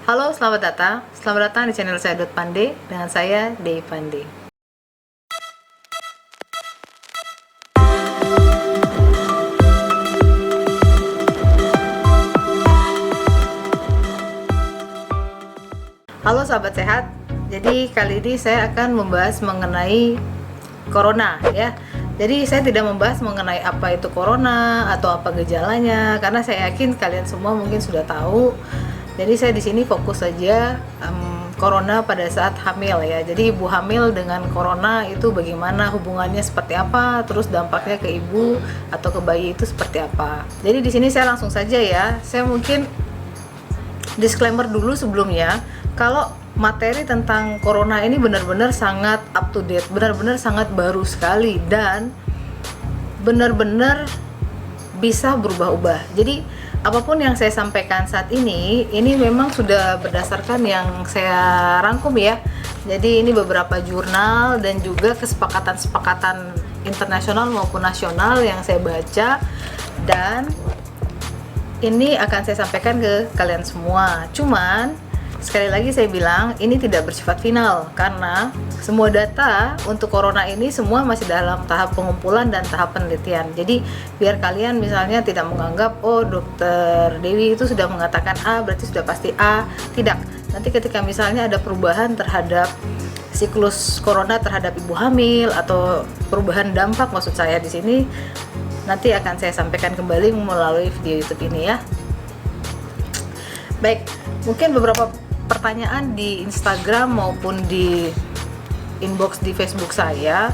Halo, selamat datang di channel saya Pande dengan saya Dei Pande. Halo sahabat sehat, jadi kali ini saya akan membahas mengenai Corona ya. Jadi saya tidak membahas mengenai apa itu Corona atau apa gejalanya, karena saya yakin kalian semua mungkin sudah tahu. Jadi saya di sini fokus saja Corona pada saat hamil ya. Jadi ibu hamil dengan Corona itu bagaimana hubungannya, seperti apa, terus dampaknya ke ibu atau ke bayi itu seperti apa. Jadi di sini saya langsung saja ya. Saya mungkin disclaimer dulu sebelumnya, kalau materi tentang Corona ini benar-benar sangat up to date, benar-benar sangat baru sekali, dan benar-benar bisa berubah-ubah. Jadi apapun yang saya sampaikan saat ini memang sudah berdasarkan yang saya rangkum ya. Jadi ini beberapa jurnal dan juga kesepakatan-kesepakatan internasional maupun nasional yang saya baca, dan ini akan saya sampaikan ke kalian semua. Cuman sekali lagi saya bilang, ini tidak bersifat final karena semua data untuk Corona ini semua masih dalam tahap pengumpulan dan tahap penelitian. Jadi biar kalian misalnya tidak menganggap, oh dokter Dewi itu sudah mengatakan A berarti sudah pasti A. Tidak. Nanti ketika misalnya ada perubahan terhadap siklus Corona terhadap ibu hamil atau perubahan dampak, maksud saya di sini, nanti akan saya sampaikan kembali melalui video YouTube ini ya. Baik, mungkin beberapa pertanyaan di Instagram maupun di inbox di Facebook saya.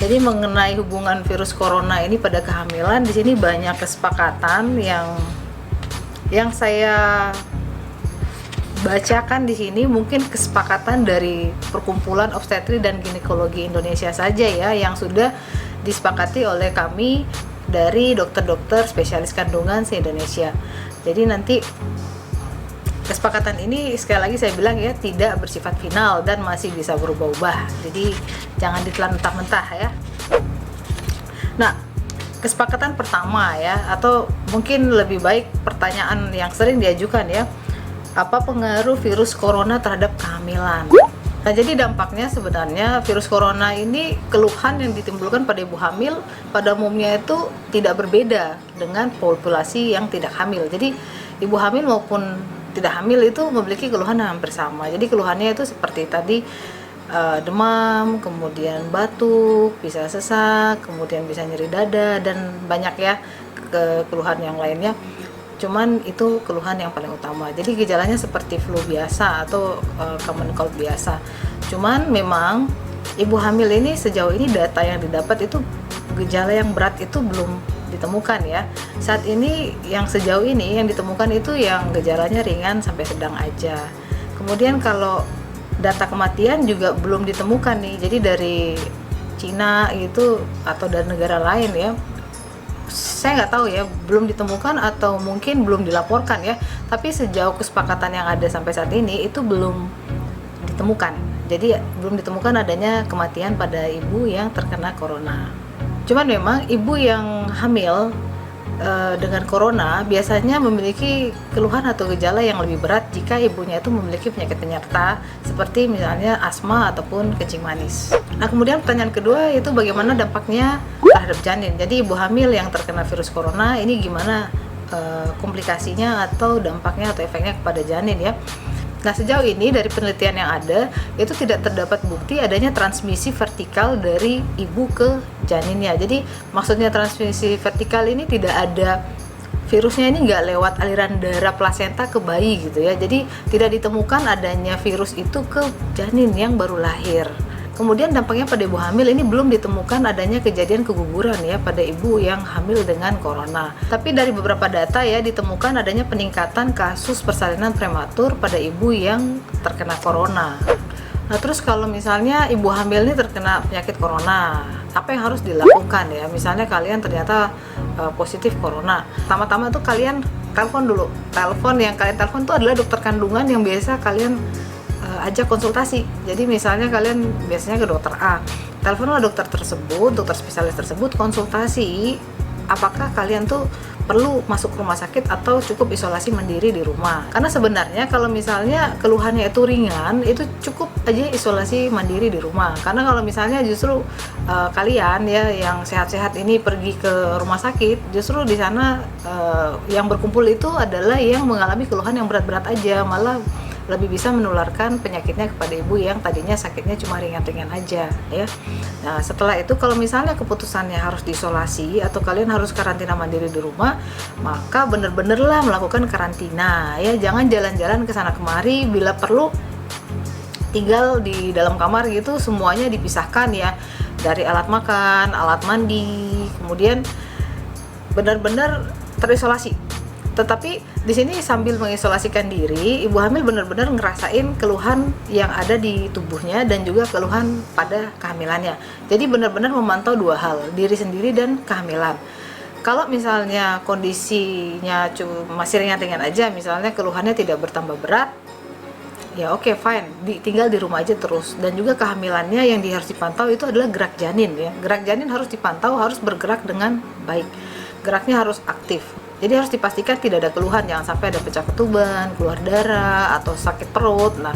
Jadi mengenai hubungan virus corona ini pada kehamilan, di sini banyak kesepakatan yang saya bacakan di sini. Mungkin kesepakatan dari Perkumpulan Obstetri dan Ginekologi Indonesia saja ya, yang sudah disepakati oleh kami dari dokter-dokter spesialis kandungan se-Indonesia. Jadi nanti kesepakatan ini sekali lagi saya bilang ya, tidak bersifat final dan masih bisa berubah-ubah. Jadi jangan ditelan mentah-mentah ya. Nah, kesepakatan pertama ya, atau mungkin lebih baik pertanyaan yang sering diajukan ya, apa pengaruh virus corona terhadap kehamilan? Nah, jadi dampaknya sebenarnya virus corona ini, keluhan yang ditimbulkan pada ibu hamil pada umumnya itu tidak berbeda dengan populasi yang tidak hamil. Jadi ibu hamil maupun tidak hamil itu memiliki keluhan yang hampir sama. Jadi keluhannya itu seperti tadi, demam, kemudian batuk, bisa sesak, kemudian bisa nyeri dada, dan banyak ya keluhan yang lainnya. Cuman itu keluhan yang paling utama. Jadi gejalanya seperti flu biasa atau common cold biasa. Cuman memang ibu hamil ini sejauh ini data yang didapat itu gejala yang berat itu belum ditemukan ya. Saat ini yang sejauh ini yang ditemukan itu yang gejalanya ringan sampai sedang aja. Kemudian kalau data kematian juga belum ditemukan nih. Jadi dari Cina itu atau dari negara lain ya, saya nggak tahu ya, belum ditemukan atau mungkin belum dilaporkan ya. Tapi sejauh kesepakatan yang ada sampai saat ini itu belum ditemukan. Jadi belum ditemukan adanya kematian pada ibu yang terkena corona. Cuman memang ibu yang hamil dengan corona biasanya memiliki keluhan atau gejala yang lebih berat jika ibunya itu memiliki penyakit penyerta seperti misalnya asma ataupun kencing manis. Nah, kemudian pertanyaan kedua itu bagaimana dampaknya terhadap janin. Jadi ibu hamil yang terkena virus corona ini gimana komplikasinya atau dampaknya atau efeknya kepada janin ya. Nah, sejauh ini dari penelitian yang ada itu tidak terdapat bukti adanya transmisi vertikal dari ibu ke janinnya. Jadi maksudnya transmisi vertikal ini tidak ada, virusnya ini nggak lewat aliran darah plasenta ke bayi gitu ya. Jadi tidak ditemukan adanya virus itu ke janin yang baru lahir. Kemudian dampaknya pada ibu hamil ini belum ditemukan adanya kejadian keguguran ya pada ibu yang hamil dengan corona. Tapi dari beberapa data ya ditemukan adanya peningkatan kasus persalinan prematur pada ibu yang terkena corona. Nah, terus kalau misalnya ibu hamil ini terkena penyakit corona, apa yang harus dilakukan ya? Misalnya kalian ternyata positif corona. Pertama-tama tuh kalian telepon dulu. Telepon yang kalian telepon itu adalah dokter kandungan yang biasa kalian ajak konsultasi. Jadi misalnya kalian biasanya ke dokter A, teleponlah dokter tersebut, dokter spesialis tersebut, konsultasi apakah kalian tuh perlu masuk rumah sakit atau cukup isolasi mandiri di rumah. Karena sebenarnya kalau misalnya keluhannya itu ringan, itu cukup aja isolasi mandiri di rumah. Karena kalau misalnya justru kalian ya yang sehat-sehat ini pergi ke rumah sakit, justru di sana yang berkumpul itu adalah yang mengalami keluhan yang berat-berat aja, malah lebih bisa menularkan penyakitnya kepada ibu yang tadinya sakitnya cuma ringan-ringan aja ya. Nah setelah itu kalau misalnya keputusannya harus diisolasi atau kalian harus karantina mandiri di rumah, maka bener-bener lah melakukan karantina ya, jangan jalan-jalan ke sana kemari. Bila perlu tinggal di dalam kamar gitu, semuanya dipisahkan ya, dari alat makan, alat mandi, kemudian benar-benar terisolasi. Tetapi di sini sambil mengisolasikan diri, ibu hamil benar-benar ngerasain keluhan yang ada di tubuhnya dan juga keluhan pada kehamilannya. Jadi benar-benar memantau dua hal, diri sendiri dan kehamilan. Kalau misalnya kondisinya masih ringan-ringan aja, misalnya keluhannya tidak bertambah berat, ya oke, fine, tinggal di rumah aja terus. Dan juga kehamilannya yang harus dipantau itu adalah gerak janin ya. Gerak janin harus dipantau, harus bergerak dengan baik, geraknya harus aktif. Jadi harus dipastikan tidak ada keluhan, jangan sampai ada pecah ketuban, keluar darah, atau sakit perut. Nah,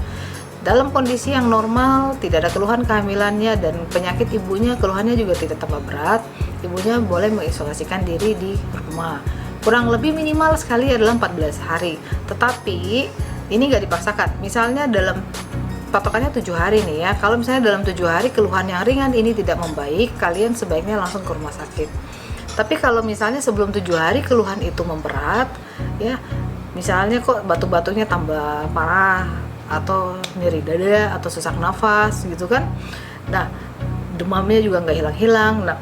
dalam kondisi yang normal, tidak ada keluhan kehamilannya dan penyakit ibunya, keluhannya juga tidak tambah berat, ibunya boleh mengisolasikan diri di rumah. Kurang lebih minimal sekali adalah 14 hari. Tetapi ini nggak dipaksakan. Misalnya dalam patokannya 7 hari nih ya. Kalau misalnya dalam 7 hari keluhan yang ringan ini tidak membaik, kalian sebaiknya langsung ke rumah sakit. Tapi kalau misalnya sebelum 7 hari keluhan itu memberat ya, misalnya kok batu-batunya tambah parah, atau nyeri dada, atau sesak nafas gitu kan, nah demamnya juga nggak hilang-hilang, nah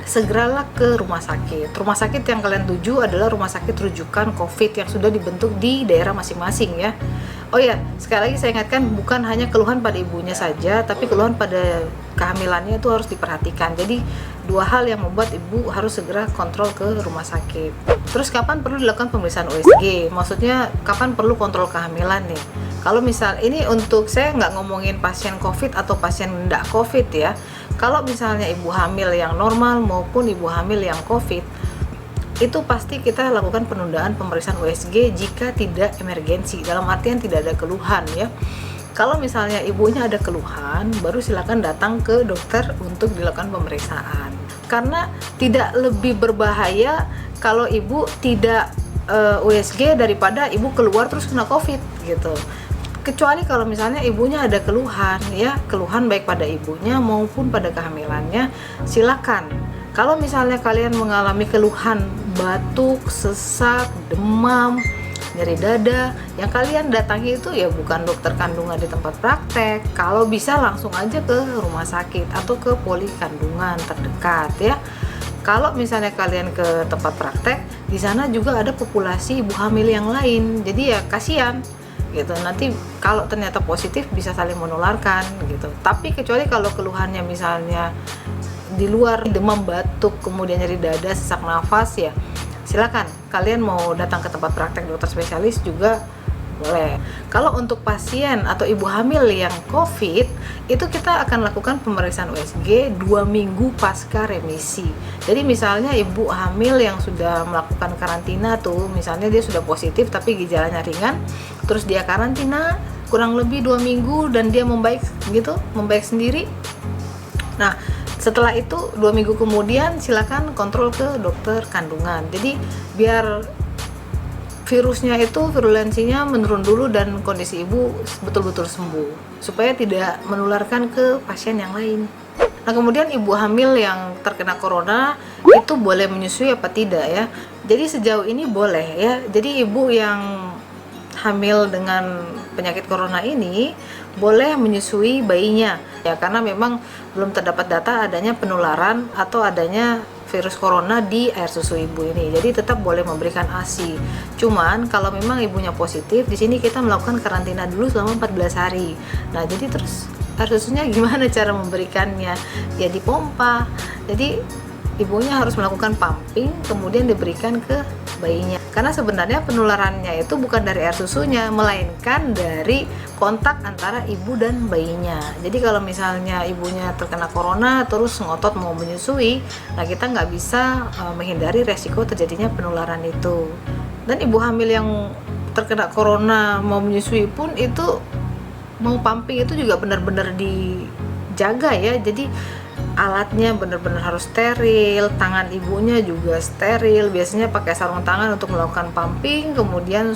segeralah ke rumah sakit. Rumah sakit yang kalian tuju adalah rumah sakit rujukan COVID yang sudah dibentuk di daerah masing-masing ya. Oh ya, sekali lagi saya ingatkan, bukan hanya keluhan pada ibunya saja, tapi keluhan pada kehamilannya itu harus diperhatikan. Jadi dua hal yang membuat ibu harus segera kontrol ke rumah sakit. Terus kapan perlu dilakukan pemeriksaan USG? Maksudnya kapan perlu kontrol kehamilan nih? Kalau misal ini untuk, saya nggak ngomongin pasien COVID atau pasien tidak COVID ya. Kalau misalnya ibu hamil yang normal maupun ibu hamil yang COVID, itu pasti kita lakukan penundaan pemeriksaan USG jika tidak emergensi, dalam artian tidak ada keluhan ya. Kalau misalnya ibunya ada keluhan, baru silakan datang ke dokter untuk dilakukan pemeriksaan. Karena tidak lebih berbahaya kalau ibu tidak USG daripada ibu keluar terus kena COVID gitu. Kecuali kalau misalnya ibunya ada keluhan ya, keluhan baik pada ibunya maupun pada kehamilannya, silakan. Kalau misalnya kalian mengalami keluhan batuk, sesak, demam, nyeri dada, yang kalian datangi itu ya bukan dokter kandungan di tempat praktek. Kalau bisa langsung aja ke rumah sakit atau ke poli kandungan terdekat ya. Kalau misalnya kalian ke tempat praktek, di sana juga ada populasi ibu hamil yang lain. Jadi ya kasihan gitu. Nanti kalau ternyata positif bisa saling menularkan gitu. Tapi kecuali kalau keluhannya misalnya di luar demam, batuk, kemudian nyeri dada, sesak nafas ya silakan kalian mau datang ke tempat praktek dokter spesialis juga boleh. Kalau untuk pasien atau ibu hamil yang COVID, itu kita akan lakukan pemeriksaan USG 2 minggu pasca remisi. Jadi misalnya ibu hamil yang sudah melakukan karantina tuh, misalnya dia sudah positif tapi gejalanya ringan, terus dia karantina kurang lebih 2 minggu dan dia membaik gitu, membaik sendiri. Nah, setelah itu 2 minggu kemudian silakan kontrol ke dokter kandungan. Jadi biar virusnya itu virulensinya menurun dulu dan kondisi ibu betul-betul sembuh supaya tidak menularkan ke pasien yang lain. Nah, kemudian ibu hamil yang terkena corona itu boleh menyusui apa tidak ya? Jadi sejauh ini boleh ya. Jadi ibu yang hamil dengan penyakit corona ini boleh menyusui bayinya ya, karena memang belum terdapat data adanya penularan atau adanya virus corona di air susu ibu ini. Jadi tetap boleh memberikan ASI. Cuman kalau memang ibunya positif, di sini kita melakukan karantina dulu selama 14 hari. Nah, jadi terus air susunya gimana cara memberikannya? Ya dipompa. Jadi ibunya harus melakukan pumping kemudian diberikan ke bayinya. Karena sebenarnya penularannya itu bukan dari air susunya, melainkan dari kontak antara ibu dan bayinya. Jadi kalau misalnya ibunya terkena corona terus ngotot mau menyusui, nah kita nggak bisa menghindari resiko terjadinya penularan itu. Dan ibu hamil yang terkena corona mau menyusui pun itu mau pumping itu juga benar-benar dijaga ya. Jadi alatnya benar-benar harus steril, tangan ibunya juga steril, biasanya pakai sarung tangan untuk melakukan pumping, kemudian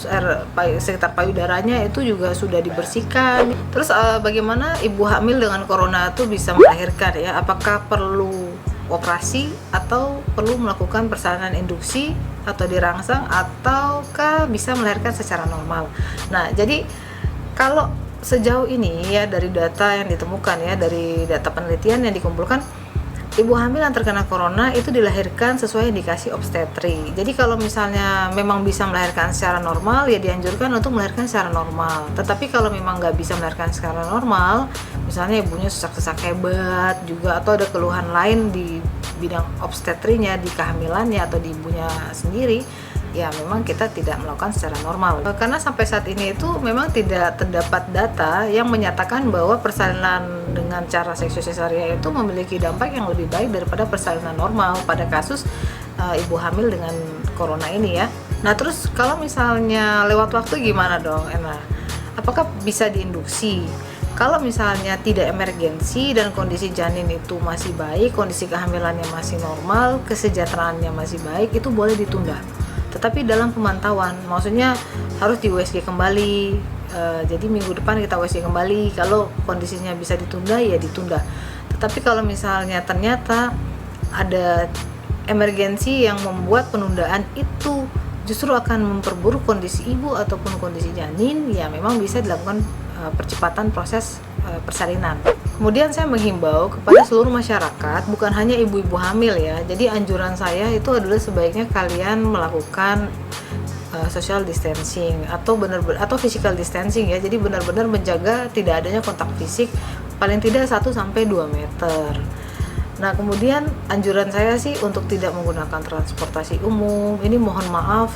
sekitar payudaranya itu juga sudah dibersihkan. Terus bagaimana ibu hamil dengan corona itu bisa melahirkan ya, apakah perlu operasi atau perlu melakukan persalinan induksi atau dirangsang, ataukah bisa melahirkan secara normal. Nah, jadi kalau sejauh ini ya dari data yang ditemukan ya, dari data penelitian yang dikumpulkan, ibu hamil yang terkena corona itu dilahirkan sesuai indikasi obstetri. Jadi kalau misalnya memang bisa melahirkan secara normal ya dianjurkan untuk melahirkan secara normal. Tetapi kalau memang nggak bisa melahirkan secara normal, misalnya ibunya sesak-sesak hebat juga, atau ada keluhan lain di bidang obstetrinya, di kehamilannya atau di ibunya sendiri, ya memang kita tidak melakukan secara normal. Karena sampai saat ini itu memang tidak terdapat data yang menyatakan bahwa persalinan dengan cara seksual sesaria itu memiliki dampak yang lebih baik daripada persalinan normal pada kasus ibu hamil dengan corona ini ya. Nah terus kalau misalnya lewat waktu gimana dong, Ena? Apakah bisa diinduksi? Kalau misalnya tidak emergensi dan kondisi janin itu masih baik, kondisi kehamilannya masih normal, kesejahteraannya masih baik, itu boleh ditunda. Tetapi dalam pemantauan, maksudnya harus di USG kembali. Jadi minggu depan kita USG kembali. Kalau kondisinya bisa ditunda ya ditunda. Tetapi kalau misalnya ternyata ada emergensi yang membuat penundaan itu justru akan memperburuk kondisi ibu ataupun kondisi janin, ya memang bisa dilakukan percepatan proses persalinan. Kemudian saya menghimbau kepada seluruh masyarakat, bukan hanya ibu-ibu hamil ya. Jadi anjuran saya itu adalah sebaiknya kalian melakukan social distancing atau physical distancing ya. Jadi benar-benar menjaga tidak adanya kontak fisik, paling tidak 1-2 meter. Nah, kemudian anjuran saya sih untuk tidak menggunakan transportasi umum. Ini mohon maaf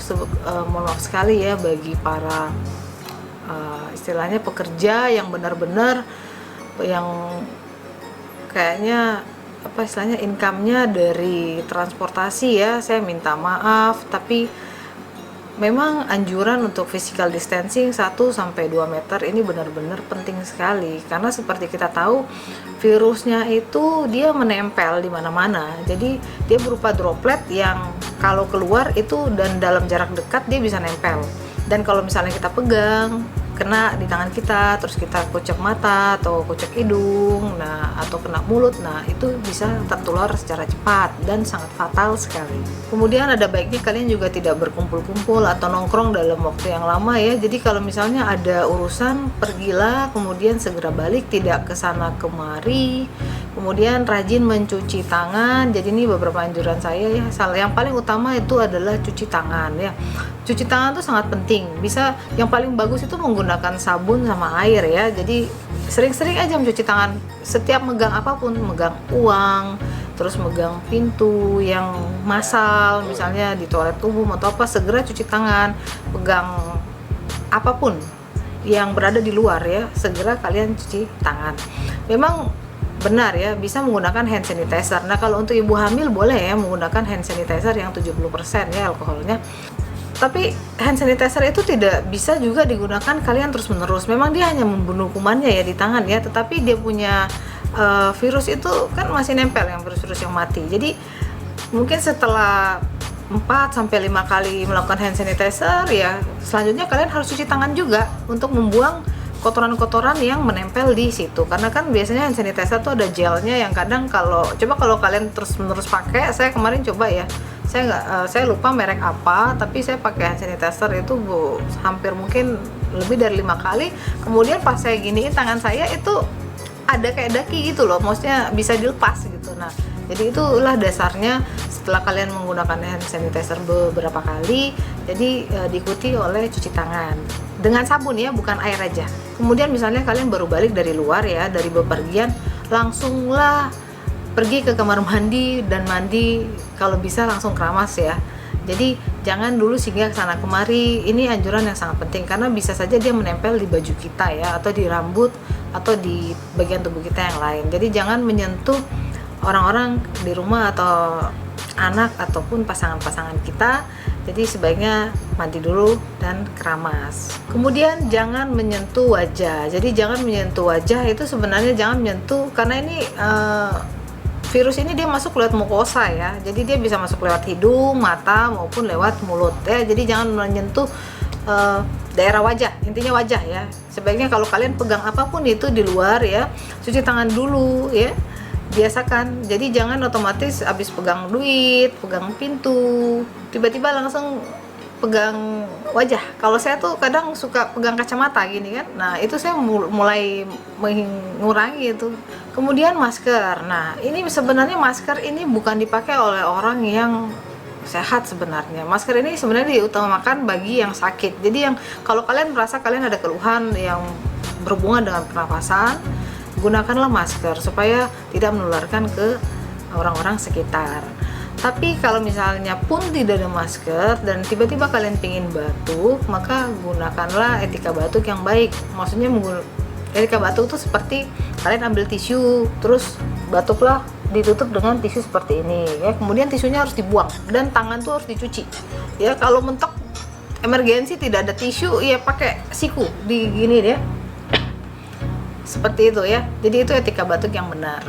sekali ya bagi para istilahnya pekerja yang benar-benar yang kayaknya istilahnya income-nya dari transportasi ya. Saya minta maaf, tapi memang anjuran untuk physical distancing 1-2 meter ini benar-benar penting sekali, karena seperti kita tahu virusnya itu dia menempel di mana-mana. Jadi dia berupa droplet yang kalau keluar itu dan dalam jarak dekat dia bisa nempel. Dan kalau misalnya kita pegang kena di tangan kita, terus kita kucek mata atau kucek hidung, nah atau kena mulut, nah itu bisa tertular secara cepat dan sangat fatal sekali. Kemudian ada baiknya kalian juga tidak berkumpul-kumpul atau nongkrong dalam waktu yang lama ya. Jadi kalau misalnya ada urusan, pergilah, kemudian segera balik, tidak kesana kemari. Kemudian rajin mencuci tangan. Jadi ini beberapa anjuran saya ya. Yang paling utama itu adalah cuci tangan ya. Cuci tangan itu sangat penting. Bisa yang paling bagus itu menggunakan sabun sama air ya. Jadi sering-sering aja mencuci tangan. Setiap megang apapun, megang uang, terus megang pintu yang massal, misalnya di toilet umum atau apa, segera cuci tangan. Pegang apapun yang berada di luar ya, segera kalian cuci tangan. Memang benar ya, bisa menggunakan hand sanitizer. Nah kalau untuk ibu hamil boleh ya menggunakan hand sanitizer yang 70% ya alkoholnya. Tapi hand sanitizer itu tidak bisa juga digunakan kalian terus menerus. Memang dia hanya membunuh kumannya ya di tangan ya, tetapi dia punya virus itu kan masih nempel, yang virus-virus yang mati. Jadi mungkin setelah 4-5 kali melakukan hand sanitizer ya, selanjutnya kalian harus cuci tangan juga untuk membuang kotoran-kotoran yang menempel di situ. Karena kan biasanya hand sanitizer tuh ada gelnya yang kadang kalau kalian terus-menerus pakai, saya kemarin coba ya, saya lupa merek apa, tapi saya pakai hand sanitizer itu hampir mungkin lebih dari 5 kali. Kemudian pas saya giniin tangan saya itu ada kayak daki gitu loh, maksudnya bisa dilepas gitu. Nah jadi itulah dasarnya setelah kalian menggunakan hand sanitizer beberapa kali, jadi diikuti oleh cuci tangan dengan sabun ya, bukan air aja. Kemudian misalnya kalian baru balik dari luar ya, dari bepergian, langsunglah pergi ke kamar mandi dan mandi, kalau bisa langsung keramas ya. Jadi jangan dulu singgah sana kemari. Ini anjuran yang sangat penting karena bisa saja dia menempel di baju kita ya, atau di rambut, atau di bagian tubuh kita yang lain. Jadi jangan menyentuh orang-orang di rumah atau anak ataupun pasangan-pasangan kita. Jadi sebaiknya mandi dulu dan keramas. Kemudian jangan menyentuh wajah. Jadi jangan menyentuh wajah itu sebenarnya jangan menyentuh, karena ini virus ini dia masuk lewat mukosa ya. Jadi dia bisa masuk lewat hidung, mata maupun lewat mulut ya. Jadi jangan menyentuh daerah wajah, intinya wajah ya. Sebaiknya kalau kalian pegang apapun itu di luar ya, cuci tangan dulu ya. Biasakan. Jadi jangan otomatis habis pegang duit, pegang pintu, tiba-tiba langsung pegang wajah. Kalau saya tuh kadang suka pegang kacamata gini kan. Nah, itu saya mulai mengurangi itu. Kemudian masker. Nah, ini sebenarnya masker ini bukan dipakai oleh orang yang sehat sebenarnya. Masker ini sebenarnya diutamakan bagi yang sakit. Jadi yang kalau kalian merasa kalian ada keluhan yang berhubungan dengan pernapasan, gunakanlah masker supaya tidak menularkan ke orang-orang sekitar. Tapi kalau misalnya pun tidak ada masker dan tiba-tiba kalian pingin batuk, maka gunakanlah etika batuk yang baik. Maksudnya etika batuk itu seperti kalian ambil tisu, terus batuklah ditutup dengan tisu seperti ini ya. Kemudian tisunya harus dibuang dan tangan tuh harus dicuci. Ya, kalau mentok emergensi tidak ada tisu, ya pakai siku di gini ya. Seperti itu ya. Jadi itu etika batuk yang benar.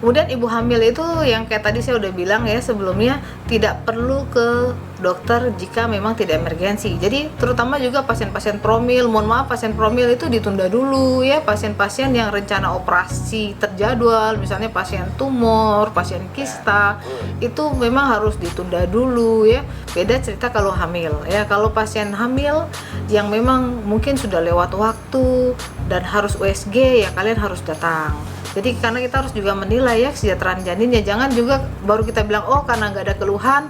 Kemudian ibu hamil itu yang kayak tadi saya udah bilang ya sebelumnya, tidak perlu ke dokter jika memang tidak emergensi. Jadi terutama juga pasien-pasien promil, mohon maaf, pasien promil itu ditunda dulu ya. Pasien-pasien yang rencana operasi terjadwal, misalnya pasien tumor, pasien kista, itu memang harus ditunda dulu ya. Beda cerita kalau hamil ya. Kalau pasien hamil yang memang mungkin sudah lewat waktu dan harus USG ya, kalian harus datang. Jadi karena kita harus juga menilai ya kesejahteraan janin ya, jangan juga baru kita bilang oh karena nggak ada keluhan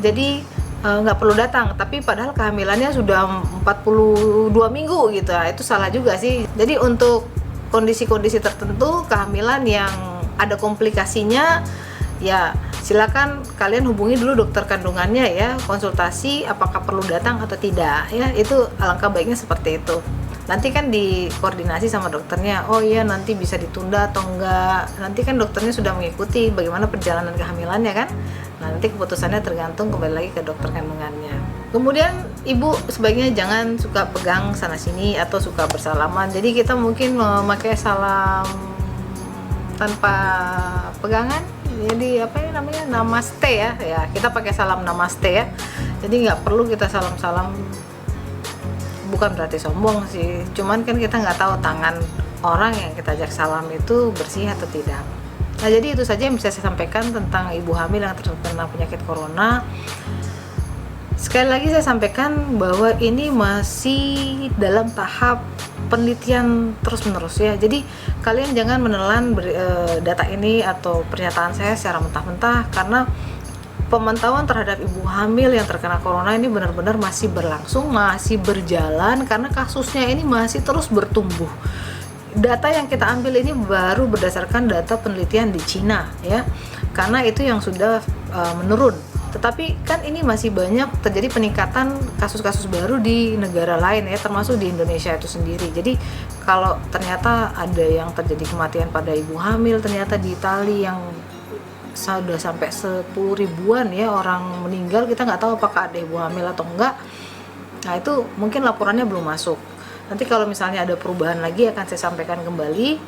jadi nggak perlu datang, tapi padahal kehamilannya sudah 42 minggu gitu ya, itu salah juga sih. Jadi untuk kondisi-kondisi tertentu kehamilan yang ada komplikasinya ya silakan kalian hubungi dulu dokter kandungannya ya, konsultasi apakah perlu datang atau tidak ya, itu alangkah baiknya seperti itu. Nanti kan dikoordinasi sama dokternya, oh iya nanti bisa ditunda atau enggak, nanti kan dokternya sudah mengikuti bagaimana perjalanan kehamilannya kan. Nah, nanti keputusannya tergantung kembali lagi ke dokter kandungannya. Kemudian ibu sebaiknya jangan suka pegang sana sini atau suka bersalaman. Jadi kita mungkin memakai salam tanpa pegangan, jadi apa ya namanya, namaste ya, kita pakai salam namaste ya. Jadi nggak perlu kita salam-salam, bukan berarti sombong sih, cuman kan kita nggak tahu tangan orang yang kita ajak salam itu bersih atau tidak. Nah, jadi itu saja yang bisa saya sampaikan tentang ibu hamil yang terkena penyakit corona. Sekali lagi saya sampaikan bahwa ini masih dalam tahap penelitian terus-menerus ya. Jadi kalian jangan menelan data ini atau pernyataan saya secara mentah-mentah, karena pemantauan terhadap ibu hamil yang terkena corona ini benar-benar masih berlangsung, masih berjalan, karena kasusnya ini masih terus bertumbuh. Data yang kita ambil ini baru berdasarkan data penelitian di Cina ya, karena itu yang sudah menurun. Tetapi kan ini masih banyak terjadi peningkatan kasus-kasus baru di negara lain ya, termasuk di Indonesia itu sendiri. Jadi kalau ternyata ada yang terjadi kematian pada ibu hamil, ternyata di Italia yang sudah sampai 10 ribuan ya orang meninggal, kita nggak tahu apakah ada ibu hamil atau enggak. Nah, itu mungkin laporannya belum masuk. Nanti kalau misalnya ada perubahan lagi akan saya sampaikan kembali.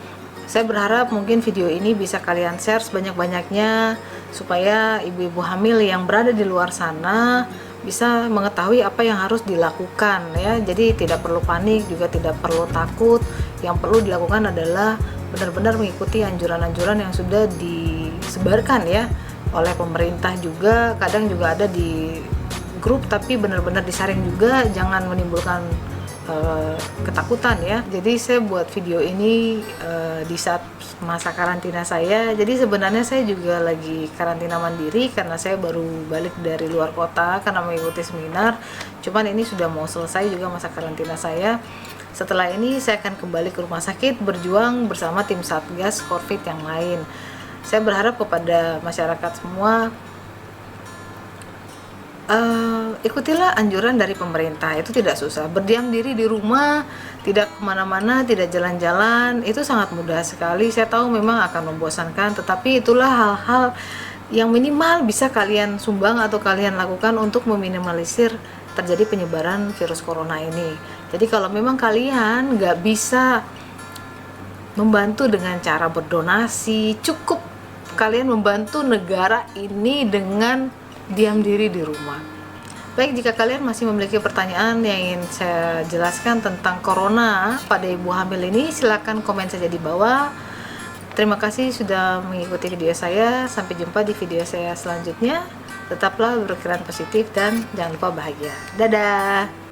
Saya berharap mungkin video ini bisa kalian share sebanyak-banyaknya supaya ibu-ibu hamil yang berada di luar sana bisa mengetahui apa yang harus dilakukan ya. Jadi tidak perlu panik, juga tidak perlu takut. Yang perlu dilakukan adalah benar-benar mengikuti anjuran-anjuran yang sudah disebarkan ya oleh pemerintah juga. Kadang juga ada di grup, tapi benar-benar disaring juga, jangan menimbulkan ketakutan ya. Jadi saya buat video ini di saat masa karantina saya. Jadi sebenarnya saya juga lagi karantina mandiri karena saya baru balik dari luar kota karena mengikuti seminar. Cuman ini sudah mau selesai juga masa karantina saya. Setelah ini saya akan kembali ke rumah sakit berjuang bersama tim Satgas Covid yang lain. Saya berharap kepada masyarakat semua ikutilah anjuran dari pemerintah, itu tidak susah. Berdiam diri di rumah, tidak kemana-mana, tidak jalan-jalan, itu sangat mudah sekali. Saya tahu memang akan membosankan, tetapi itulah hal-hal yang minimal bisa kalian sumbang atau kalian lakukan untuk meminimalisir terjadi penyebaran virus corona ini. Jadi kalau memang kalian nggak bisa membantu dengan cara berdonasi, cukup kalian membantu negara ini dengan diam diri di rumah. Baik, jika kalian masih memiliki pertanyaan yang ingin saya jelaskan tentang corona pada ibu hamil ini, silakan komen saja di bawah. Terima kasih sudah mengikuti video saya. Sampai jumpa di video saya selanjutnya. Tetaplah berpikiran positif dan jangan lupa bahagia. Dadah.